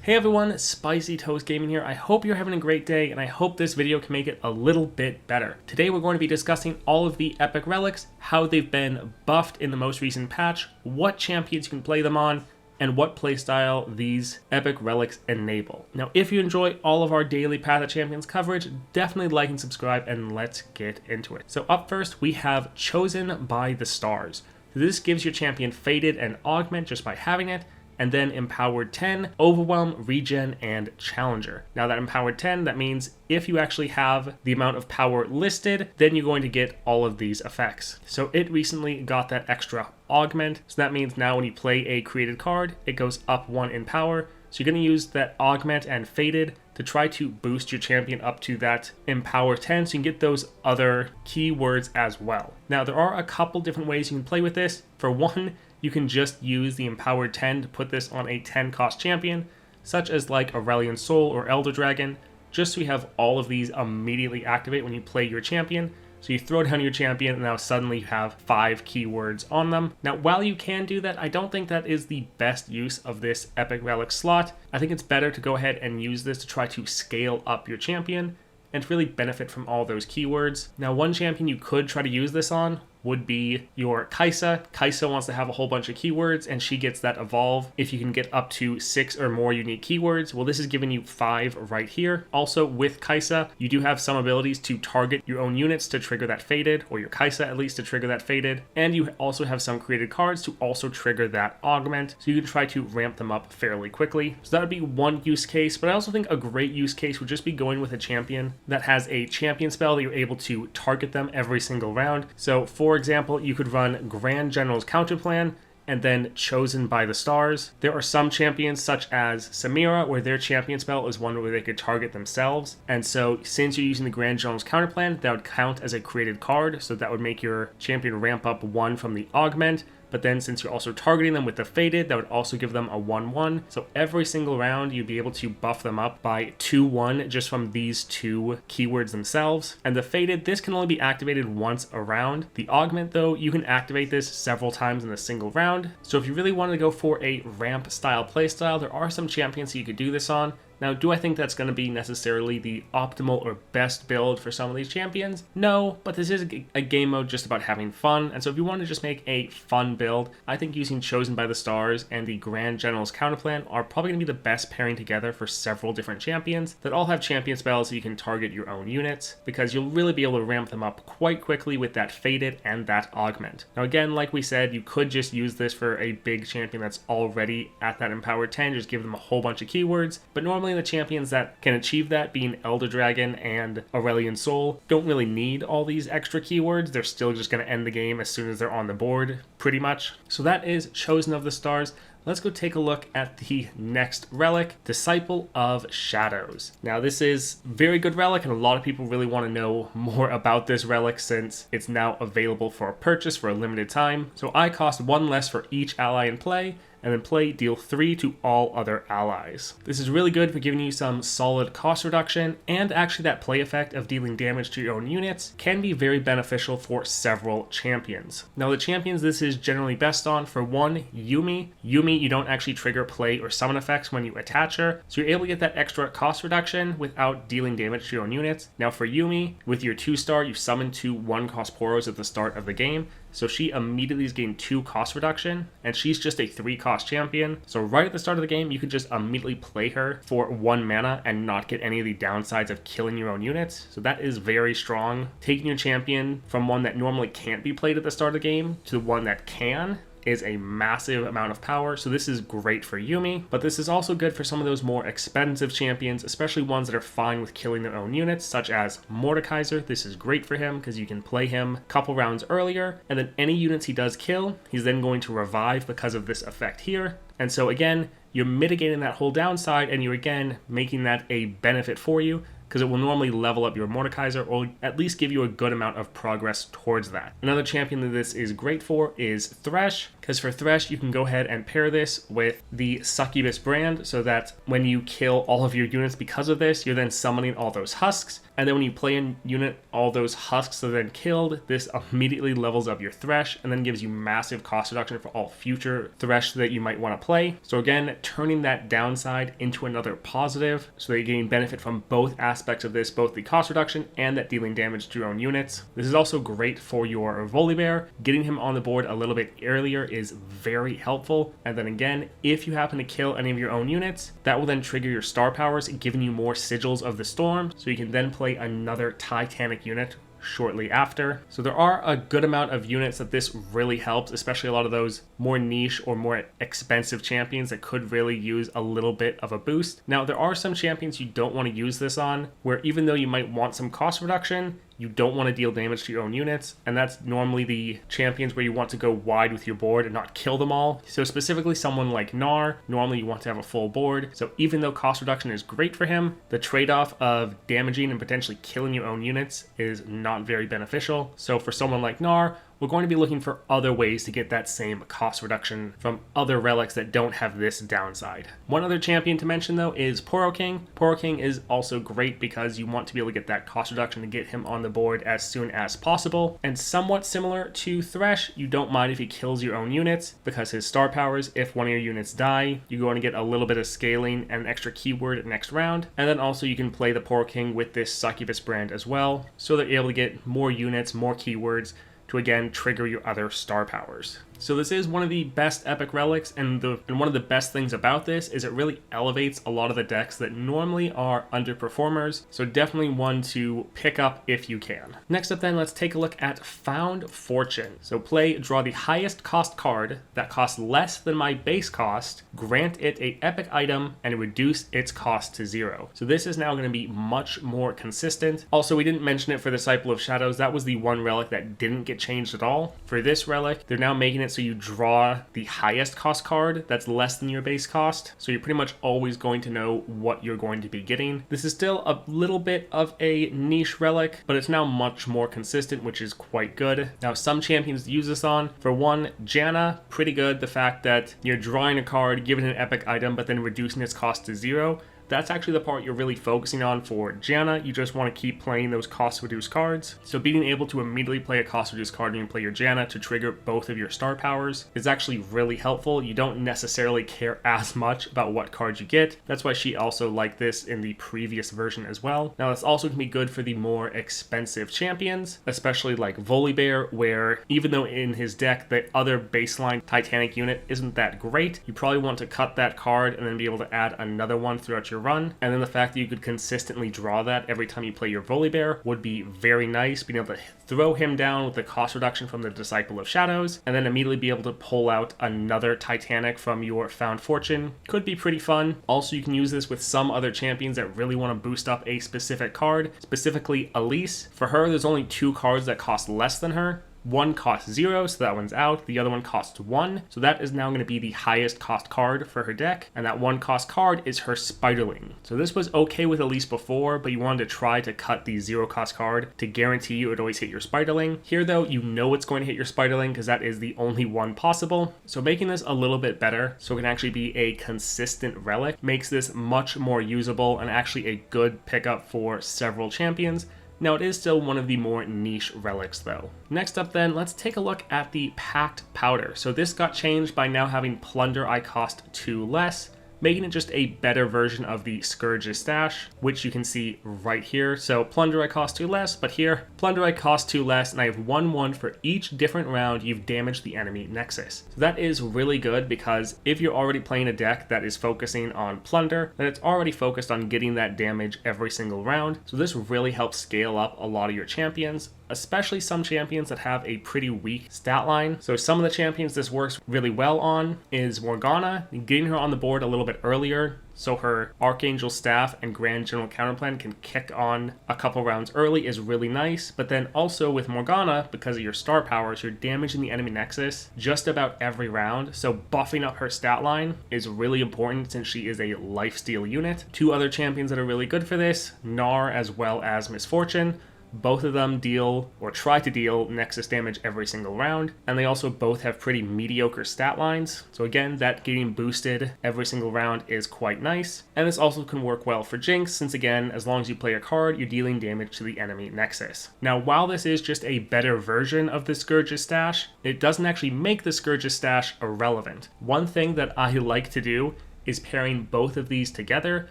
Hey everyone, Spicy Toast Gaming here. I hope you're having a great day, and I hope this video can make it a little bit better. Today we're going to be discussing all of the epic relics, how they've been buffed in the most recent patch, what champions you can play them on, and what playstyle these epic relics enable. Now, if you enjoy all of our daily Path of Champions coverage, definitely like and subscribe, and let's get into it. So up first, we have Chosen by the Stars. This gives your champion Fated and Augment just by having it, and then Empowered 10, Overwhelm, Regen, and Challenger. Now that Empowered 10, that means if you actually have the amount of power listed, then you're going to get all of these effects. So it recently got that extra Augment, so that means now when you play a created card, it goes up 1 in power. So you're going to use that Augment and Fated to try to boost your champion up to that Empower 10 so you can get those other keywords as well. Now there are a couple different ways you can play with this. For one, you can just use the Empowered 10 to put this on a 10 cost champion, such as like Aurelion Sol or Elder Dragon, just so you have all of these immediately activate when you play your champion. So you throw down your champion and now suddenly you have 5 keywords on them. Now while you can do that, I don't think that is the best use of this epic relic slot. I think it's better to go ahead and use this to try to scale up your champion and to really benefit from all those keywords. Now one champion you could try to use this on would be your Kai'Sa. Kai'Sa wants to have a whole bunch of keywords, and she gets that evolve if you can get up to 6 or more unique keywords. Well, this is giving you 5 right here. Also, with Kai'Sa, you do have some abilities to target your own units to trigger that Fated, or your Kai'Sa at least to trigger that Fated, and you also have some created cards to also trigger that Augment, so you can try to ramp them up fairly quickly. So that would be one use case, but I also think a great use case would just be going with a champion that has a champion spell that you're able to target them every single round. So for example, you could run Grand General's Counterplan and then Chosen by the Stars. There are some champions such as Samira where their champion spell is one where they could target themselves, and so since you're using the Grand General's Counterplan, that would count as a created card, so that would make your champion ramp up 1 from the Augment. But then since you're also targeting them with the Fated, that would also give them a 1/1. So every single round, you'd be able to buff them up by 2/1 just from these 2 keywords themselves. And the Fated, this can only be activated once a round. The Augment, though, you can activate this several times in a single round. So if you really want to go for a ramp style playstyle, there are some champions that you could do this on. Now, do I think that's going to be necessarily the optimal or best build for some of these champions? No, but this is a game mode just about having fun, and so if you want to just make a fun build, I think using Chosen by the Stars and the Grand General's Counterplan are probably going to be the best pairing together for several different champions that all have champion spells so you can target your own units, because you'll really be able to ramp them up quite quickly with that Fated and that Augment. Now again, like we said, you could just use this for a big champion that's already at that Empowered 10, just give them a whole bunch of keywords, but normally the champions that can achieve that, being Elder Dragon and Aurelion Sol, don't really need all these extra keywords. They're still just going to end the game as soon as they're on the board, pretty much. So that is Chosen of the Stars. Let's go take a look at the next relic, Disciple of Shadows. Now this is a very good relic, and a lot of people really want to know more about this relic since it's now available for purchase for a limited time. So I cost 1 less for each ally in play, and then play deal 3 to all other allies. This is really good for giving you some solid cost reduction, and actually that play effect of dealing damage to your own units can be very beneficial for several champions. Now the champions this is generally best on, for one, Yuumi. Yuumi, you don't actually trigger play or summon effects when you attach her, so you're able to get that extra cost reduction without dealing damage to your own units. Now for Yuumi, with your 2-star, you summon 2 1-cost Poros at the start of the game, so she immediately is gained 2 cost reduction, and she's just a 3-cost champion. So right at the start of the game, you can just immediately play her for 1 mana and not get any of the downsides of killing your own units. So that is very strong. Taking your champion from one that normally can't be played at the start of the game to one that can is a massive amount of power, so this is great for Yuumi, but this is also good for some of those more expensive champions, especially ones that are fine with killing their own units, such as Mordekaiser. This is great for him because you can play him a couple rounds earlier, and then any units he does kill, he's then going to revive because of this effect here. And so again, you're mitigating that whole downside, and you're again making that a benefit for you, because it will normally level up your Mordekaiser or at least give you a good amount of progress towards that. Another champion that this is great for is Thresh, because for Thresh, you can go ahead and pair this with the Succubus brand so that when you kill all of your units because of this, you're then summoning all those husks. And then when you play a unit, all those husks are then killed. This immediately levels up your Thresh and then gives you massive cost reduction for all future Thresh that you might want to play. So again, turning that downside into another positive so that you're getting benefit from both aspects of this, both the cost reduction and that dealing damage to your own units. This is also great for your Volibear. Getting him on the board a little bit earlier is very helpful. And then again, if you happen to kill any of your own units, that will then trigger your star powers, giving you more Sigils of the Storm, so you can then play another Titanic unit shortly after. So there are a good amount of units that this really helps, especially a lot of those more niche or more expensive champions that could really use a little bit of a boost. Now, there are some champions you don't want to use this on, where even though you might want some cost reduction, you don't want to deal damage to your own units, and that's normally the champions where you want to go wide with your board and not kill them all. So specifically someone like Gnar, normally you want to have a full board, so even though cost reduction is great for him, the trade-off of damaging and potentially killing your own units is not very beneficial. So for someone like Gnar, we're going to be looking for other ways to get that same cost reduction from other relics that don't have this downside. One other champion to mention though is Poro King. Poro King is also great because you want to be able to get that cost reduction to get him on the board as soon as possible. And somewhat similar to Thresh, you don't mind if he kills your own units because his star powers, if one of your units die, you're going to get a little bit of scaling and an extra keyword next round. And then also you can play the Poro King with this Succubus brand as well, so that you're able to get more units, more keywords, to again trigger your other star powers. So this is one of the best epic relics, and one of the best things about this is it really elevates a lot of the decks that normally are underperformers, so definitely one to pick up if you can. Next up then, let's take a look at Found Fortune. So draw the highest cost card that costs less than my base cost, grant it a epic item, and reduce its cost to 0. So this is now going to be much more consistent. Also, we didn't mention it for the Disciple of Shadows. That was the one relic that didn't get changed at all. For this relic, they're now making it so you draw the highest cost card that's less than your base cost, so you're pretty much always going to know what you're going to be getting. This is still a little bit of a niche relic, but it's now much more consistent, which is quite good. Now, some champions use this on. For one, Janna, pretty good. The fact that you're drawing a card, giving an epic item, but then reducing its cost to 0. That's actually the part you're really focusing on for Janna. You just want to keep playing those cost reduced cards. So being able to immediately play a cost reduced card when you play your Janna to trigger both of your star powers is actually really helpful. You don't necessarily care as much about what cards you get. That's why she also liked this in the previous version as well. Now, this also can be good for the more expensive champions, especially like Volibear, where even though in his deck the other baseline Titanic unit isn't that great, you probably want to cut that card and then be able to add another one throughout your run. And then the fact that you could consistently draw that every time you play your Volibear would be very nice, being able to throw him down with the cost reduction from the Disciple of Shadows, and then immediately be able to pull out another Titanic from your Found Fortune. Could be pretty fun. Also, you can use this with some other champions that really want to boost up a specific card, specifically Elise. For her, there's only 2 cards that cost less than her. One costs 0, so that one's out. The other one costs 1, so that is now going to be the highest cost card for her deck, and that 1 cost card is her Spiderling. So this was okay with Elise before, but you wanted to try to cut the 0 cost card to guarantee you it would always hit your Spiderling. Here though, you know it's going to hit your Spiderling because that is the only one possible. So making this a little bit better, so it can actually be a consistent relic, makes this much more usable and actually a good pickup for several champions. Now, it is still one of the more niche relics though. Next up then, let's take a look at the Packed Powder. So this got changed by now having Plunder I cost 2 less, making it just a better version of the Scourge's Stash, which you can see right here. So Plunder I cost 2 less, but here, Plunder I cost 2 less, and I have 1/1 for each different round you've damaged the enemy Nexus. So that is really good because if you're already playing a deck that is focusing on Plunder, then it's already focused on getting that damage every single round. So this really helps scale up a lot of your champions, especially some champions that have a pretty weak stat line. So some of the champions this works really well on is Morgana. Getting her on the board a little bit earlier, so her Archangel Staff and Grand General Counterplan can kick on a couple rounds early, is really nice. But then also with Morgana, because of your star powers, you're damaging the enemy Nexus just about every round. So buffing up her stat line is really important since she is a lifesteal unit. 2 other champions that are really good for this, Gnar as well as Misfortune. Both of them deal, or try to deal, Nexus damage every single round, and they also both have pretty mediocre stat lines. So again, that getting boosted every single round is quite nice. And this also can work well for Jinx, since again, as long as you play a card, you're dealing damage to the enemy Nexus. Now, while this is just a better version of the Scourge's stash, it doesn't actually make the Scourge's stash irrelevant. One thing that I like to do is pairing both of these together,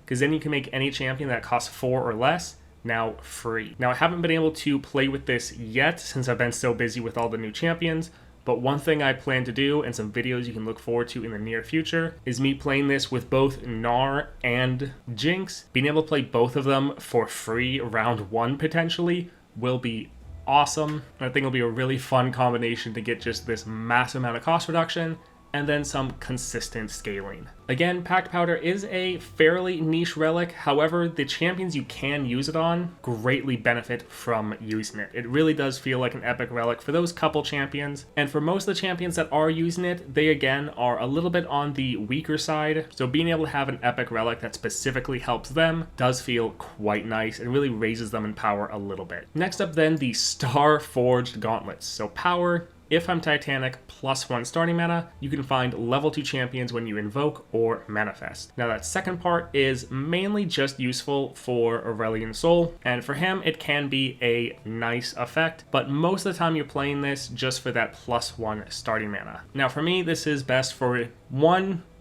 because then you can make any champion that costs 4 or less now free. Now, I haven't been able to play with this yet since I've been so busy with all the new champions, but one thing I plan to do, and some videos you can look forward to in the near future, is me playing this with both Gnar and Jinx. Being able to play both of them for free round 1 potentially will be awesome. I think it'll be a really fun combination to get just this massive amount of cost reduction and then some consistent scaling. Again, Packed Powder is a fairly niche relic, however, the champions you can use it on greatly benefit from using it. It really does feel like an epic relic for those couple champions, and for most of the champions that are using it, they again are a little bit on the weaker side, so being able to have an epic relic that specifically helps them does feel quite nice and really raises them in power a little bit. Next up then, the Starforged Gauntlets. So power, if I'm Titanic, +1 starting mana, you can find level 2 champions when you invoke or manifest. Now that second part is mainly just useful for Aurelion Sol, and for him it can be a nice effect, but most of the time you're playing this just for that +1 starting mana. Now for me, this is best for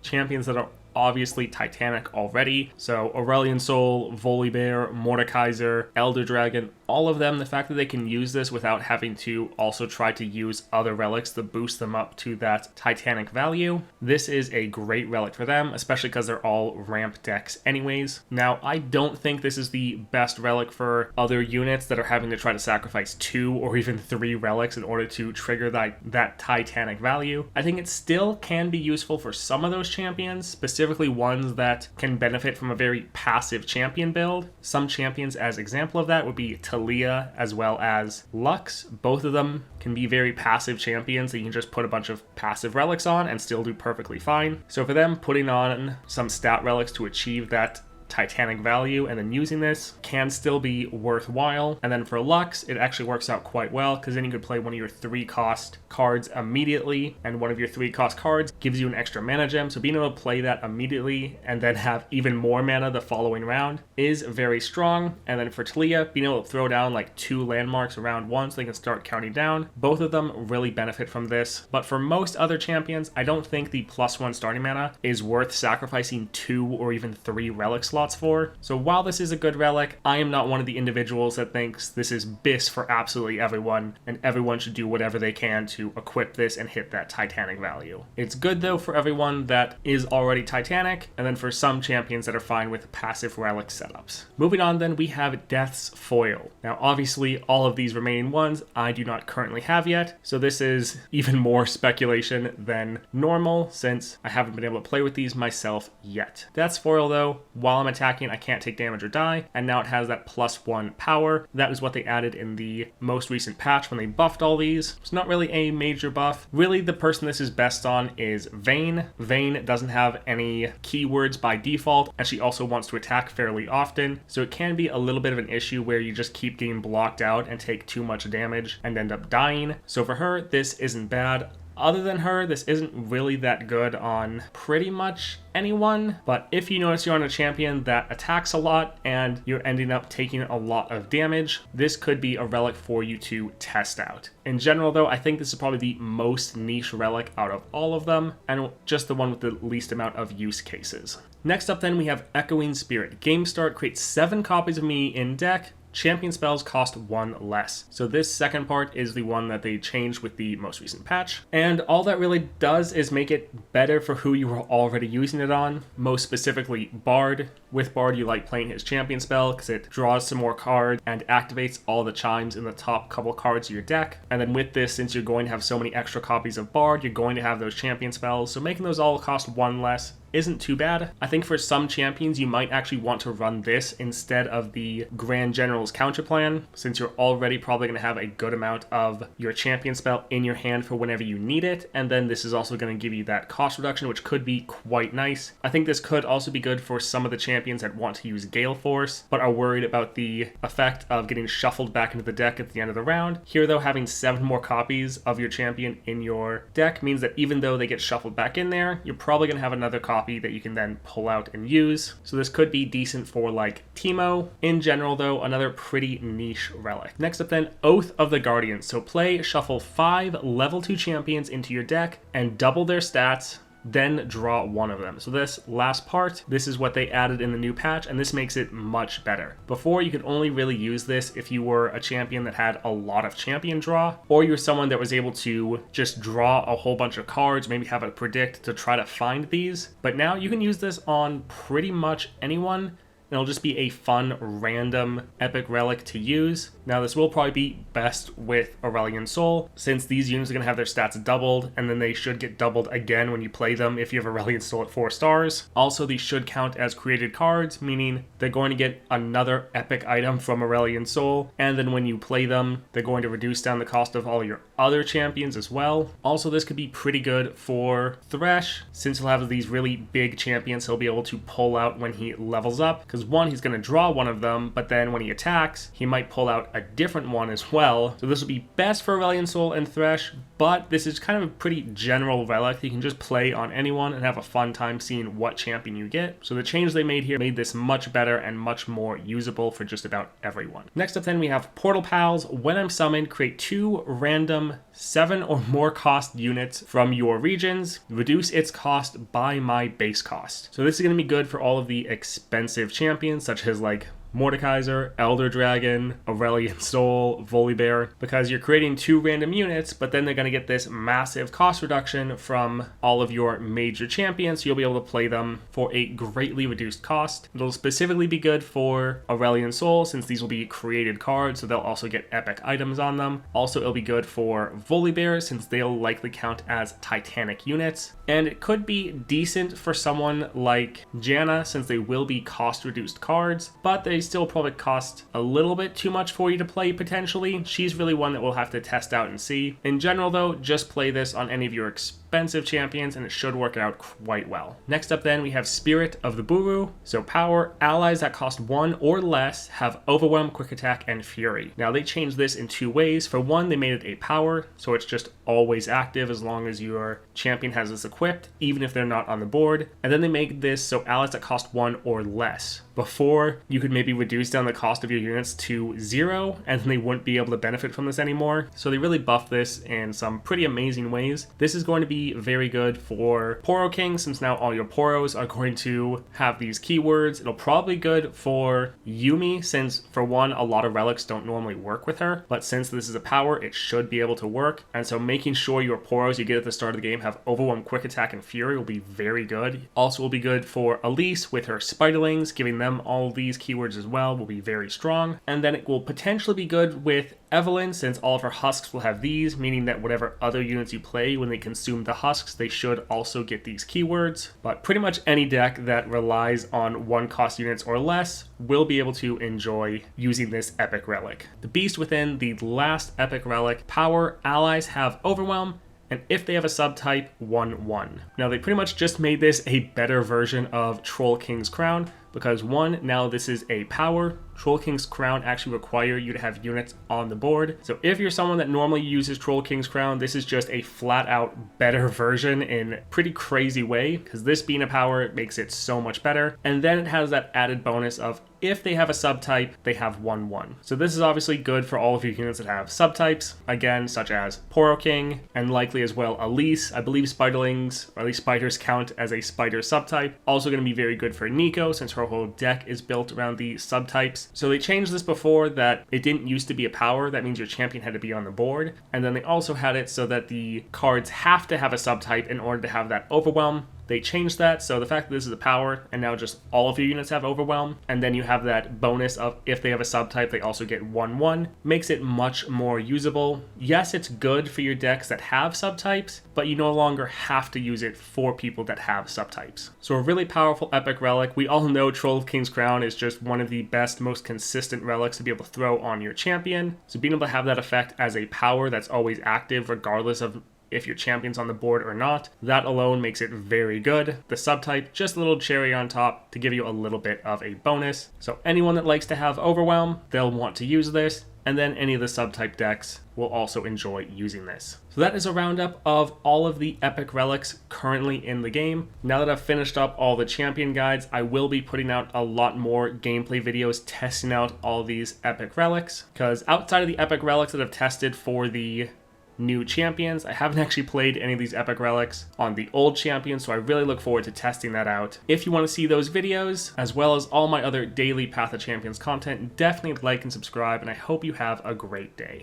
champions that are obviously Titanic already, so Aurelion Sol, Volibear, Mordekaiser, Elder Dragon, all of them, the fact that they can use this without having to also try to use other relics to boost them up to that Titanic value, this is a great relic for them, especially because they're all ramp decks anyways. Now, I don't think this is the best relic for other units that are having to try to sacrifice 2 or even 3 relics in order to trigger that Titanic value. I think it still can be useful for some of those champions, specifically ones that can benefit from a very passive champion build. Some champions as example of that would be Talia as well as Lux. Both of them can be very passive champions that you can just put a bunch of passive relics on and still do perfectly fine. So for them, putting on some stat relics to achieve that Titanic value and then using this can still be worthwhile. And then for Lux, it actually works out quite well because then you could play one of your 3-cost cards immediately, and one of your 3-cost cards gives you an extra mana gem, so being able to play that immediately and then have even more mana the following round is very strong. And then for Talia, being able to throw down like 2 landmarks around 1 so they can start counting down, both of them really benefit from this. But for most other champions, I don't think the +1 starting mana is worth sacrificing 2 or even 3 relic slots for. So while this is a good relic, I am not one of the individuals that thinks this is BIS for absolutely everyone and everyone should do whatever they can to equip this and hit that Titanic value. It's good though for everyone that is already Titanic, and then for some champions that are fine with passive relic setups. Moving on then, we have Death's Foil. Now obviously all of these remaining ones I do not currently have yet, so this is even more speculation than normal since I haven't been able to play with these myself yet. Death's Foil though, while I'm attacking, I can't take damage or die, and now it has that +1 power. That was what they added in the most recent patch when they buffed all these. It's not really a major buff. Really, the person this is best on is Vayne. Vayne doesn't have any keywords by default, and she also wants to attack fairly often, so it can be a little bit of an issue where you just keep getting blocked out and take too much damage and end up dying. So for her, this isn't bad. Other than her, this isn't really that good on pretty much anyone, but if you notice you're on a champion that attacks a lot and you're ending up taking a lot of damage, this could be a relic for you to test out. In general though, I think this is probably the most niche relic out of all of them, and just the one with the least amount of use cases. Next up then, we have Echoing Spirit. Game start, create 7 copies of me in deck. Champion spells cost 1 less. So this second part is the one that they changed with the most recent patch. And all that really does is make it better for who you were already using it on, most specifically Bard. With Bard, you like playing his champion spell because it draws some more cards and activates all the chimes in the top couple cards of your deck. And then with this, since you're going to have so many extra copies of Bard, you're going to have those champion spells. So making those all cost 1 less isn't too bad. I think for some champions, you might actually want to run this instead of the Grand General's counter plan, since you're already probably going to have a good amount of your champion spell in your hand for whenever you need it, and then this is also going to give you that cost reduction, which could be quite nice. I think this could also be good for some of the champions that want to use Gale Force, but are worried about the effect of getting shuffled back into the deck at the end of the round. Here though, having 7 more copies of your champion in your deck means that even though they get shuffled back in there, you're probably going to have another copy that you can then pull out and use. So this could be decent for like Teemo. In general though, another pretty niche relic. Next up then, Oath of the Guardian. So play, shuffle 5 level 2 champions into your deck and double their stats, then draw one of them. So this last part, this is what they added in the new patch, and this makes it much better. Before, you could only really use this if you were a champion that had a lot of champion draw, or you're someone that was able to just draw a whole bunch of cards, maybe have a predict to try to find these. But now you can use this on pretty much anyone. It'll just be a fun, random epic relic to use. Now, this will probably be best with Aurelion Sol, since these units are going to have their stats doubled, and then they should get doubled again when you play them if you have Aurelion Sol at 4 stars. Also, these should count as created cards, meaning they're going to get another epic item from Aurelion Sol, and then when you play them, they're going to reduce down the cost of all your other champions as well. Also, this could be pretty good for Thresh, since he'll have these really big champions he'll be able to pull out when he levels up, because one, he's going to draw one of them, but then when he attacks, he might pull out a different one as well. So this will be best for Aurelion Sol and Thresh, but this is kind of a pretty general relic. You can just play on anyone and have a fun time seeing what champion you get. So the change they made here made this much better and much more usable for just about everyone. Next up then, we have Portal Pals. When I'm summoned, create 2 random 7 or more cost units from your regions. Reduce its cost by my base cost. So this is going to be good for all of the expensive champions, such as like Mordekaiser, Elder Dragon, Aurelion Sol, Volibear, because you're creating 2 random units, but then they're going to get this massive cost reduction from all of your major champions, so you'll be able to play them for a greatly reduced cost. It'll specifically be good for Aurelion Sol, since these will be created cards, so they'll also get epic items on them. Also, it'll be good for Volibear, since they'll likely count as Titanic units. And it could be decent for someone like Janna, since they will be cost-reduced cards, but they still probably cost a little bit too much for you to play potentially. She's really one that we'll have to test out and see. In general though, just play this on any of your expensive champions and it should work out quite well. Next up then, we have Spirit of the Buru. So power, allies that cost 1 or less have Overwhelm, Quick Attack, and Fury. Now they changed this in 2 ways. For one, they made it a power, so it's just always active as long as your champion has this equipped, even if they're not on the board. And then they make this so allies that cost 1 or less. Before, you could maybe reduce down the cost of your units to 0, and they wouldn't be able to benefit from this anymore. So they really buffed this in some pretty amazing ways. This is going to be very good for Poro King, since now all your Poros are going to have these keywords. It'll probably be good for Yumi, since for one, a lot of relics don't normally work with her, but since this is a power, it should be able to work. And so making sure your Poros you get at the start of the game have Overwhelm, Quick Attack, and Fury will be very good. Also will be good for Elise with her Spiderlings, giving them all these keywords as well will be very strong. And then it will potentially be good with Evelyn, since all of her husks will have these, meaning that whatever other units you play, when they consume the husks, they should also get these keywords. But pretty much any deck that relies on 1 cost units or less will be able to enjoy using this epic relic. The beast within the last epic relic, power, allies have Overwhelm, and if they have a subtype, 1/1. Now they pretty much just made this a better version of Troll King's Crown, because one, now this is a power. Troll King's Crown actually require you to have units on the board. So if you're someone that normally uses Troll King's Crown, this is just a flat out better version in a pretty crazy way, because this being a power, it makes it so much better. And then it has that added bonus of if they have a subtype, they have 1/1. So this is obviously good for all of your units that have subtypes, again, such as Poro King, and likely as well Elise. I believe Spiderlings, or at least spiders, count as a spider subtype. Also going to be very good for Nico, since her whole deck is built around the subtypes. So they changed this before that it didn't used to be a power. That means your champion had to be on the board. And then they also had it so that the cards have to have a subtype in order to have that Overwhelm. they changed that. So the fact that this is a power and now just all of your units have Overwhelm, and then you have that bonus of if they have a subtype, they also get 1/1, makes it much more usable. Yes, it's good for your decks that have subtypes, but you no longer have to use it for people that have subtypes. So a really powerful epic relic. We all know Troll of King's Crown is just one of the best, most consistent relics to be able to throw on your champion. So being able to have that effect as a power that's always active regardless of if your champion's on the board or not, that alone makes it very good. The subtype, just a little cherry on top to give you a little bit of a bonus. So anyone that likes to have Overwhelm, they'll want to use this, and then any of the subtype decks will also enjoy using this. So that is a roundup of all of the epic relics currently in the game. Now that I've finished up all the champion guides, I will be putting out a lot more gameplay videos testing out all these epic relics, because outside of the epic relics that I've tested for the new champions, I haven't actually played any of these epic relics on the old champions, so I really look forward to testing that out. If you want to see those videos, as well as all my other daily Path of Champions content, definitely like and subscribe, and I hope you have a great day.